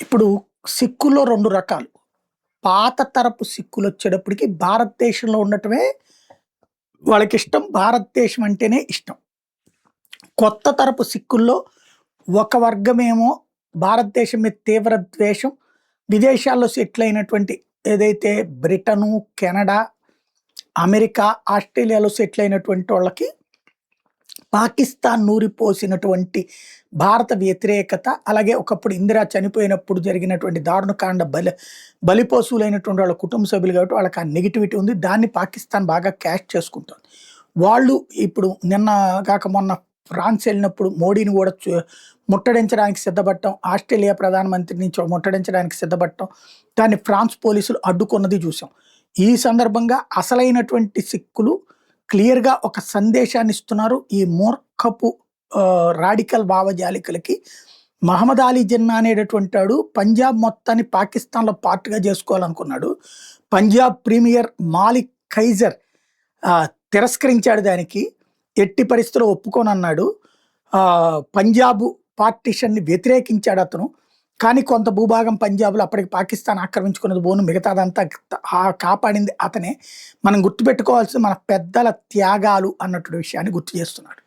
ఇప్పుడు సిక్కుల్లో 2 రకాలు. పాత తరపు సిక్కులొచ్చేటప్పటికి భారతదేశంలో ఉండటమే వాళ్ళకిష్టం. భారతదేశం అంటేనే ఇష్టం. కొత్త తరపు సిక్కుల్లో ఒక వర్గమేమో భారతదేశం మీద తీవ్ర ద్వేషం. విదేశాల్లో సెటిల్ అయినటువంటి ఏదైతే బ్రిటను, కెనడా, అమెరికా, ఆస్ట్రేలియాలో సెటిల్ అయినటువంటోళ్ళకి పాకిస్తాన్ నూరిపోసినటువంటి భారత వ్యతిరేకత, అలాగే ఒకప్పుడు ఇందిర చనిపోయినప్పుడు జరిగినటువంటి దారుణకాండ బలిపశువులైనటువంటి వాళ్ళ కుటుంబ సభ్యులు కాబట్టి వాళ్ళకి ఆ నెగటివిటీ ఉంది. దాన్ని పాకిస్తాన్ బాగా క్యాష్ చేసుకుంటోంది. వాళ్ళు ఇప్పుడు నిన్న కాక మొన్న ఫ్రాన్స్ వెళ్ళినప్పుడు మోడీని కూడా ముట్టడించడానికి సిద్ధపడటం, ఆస్ట్రేలియా ప్రధానమంత్రి నుంచి ముట్టడించడానికి సిద్ధపడటం, దాన్ని ఫ్రాన్స్ పోలీసులు అడ్డుకున్నది చూసాం. ఈ సందర్భంగా అసలైనటువంటి సిక్కులు క్లియర్‌గా ఒక సందేశాన్ని ఇస్తున్నారు. ఈ మూర్ఖపు రాడికల్ భావజాలికలకి మహమ్మద్ అలీ జిన్నా అనేటటువంటాడు పంజాబ్ మొత్తాన్ని పాకిస్తాన్‌లో పార్ట్‌గా చేసుకోవాలనుకున్నాడు. పంజాబ్ ప్రీమియర్ మాలిక్ ఖైజర్ తిరస్కరించాడు దానికి. ఎట్టి పరిస్థితుల్లో ఒప్పుకోనన్నాడు. పంజాబు పార్టిషన్‌ని వ్యతిరేకించాడు అతను. కానీ కొంత భూభాగం పంజాబ్‌లో అప్పటికి పాకిస్తాన్ ఆక్రమించుకున్నది పోను మిగతాదంతా కాపాడింది అతనే. మనం గుర్తుపెట్టుకోవాల్సింది మన పెద్దల త్యాగాలు అన్నటువంటి విషయాన్ని గుర్తు చేస్తున్నాడు.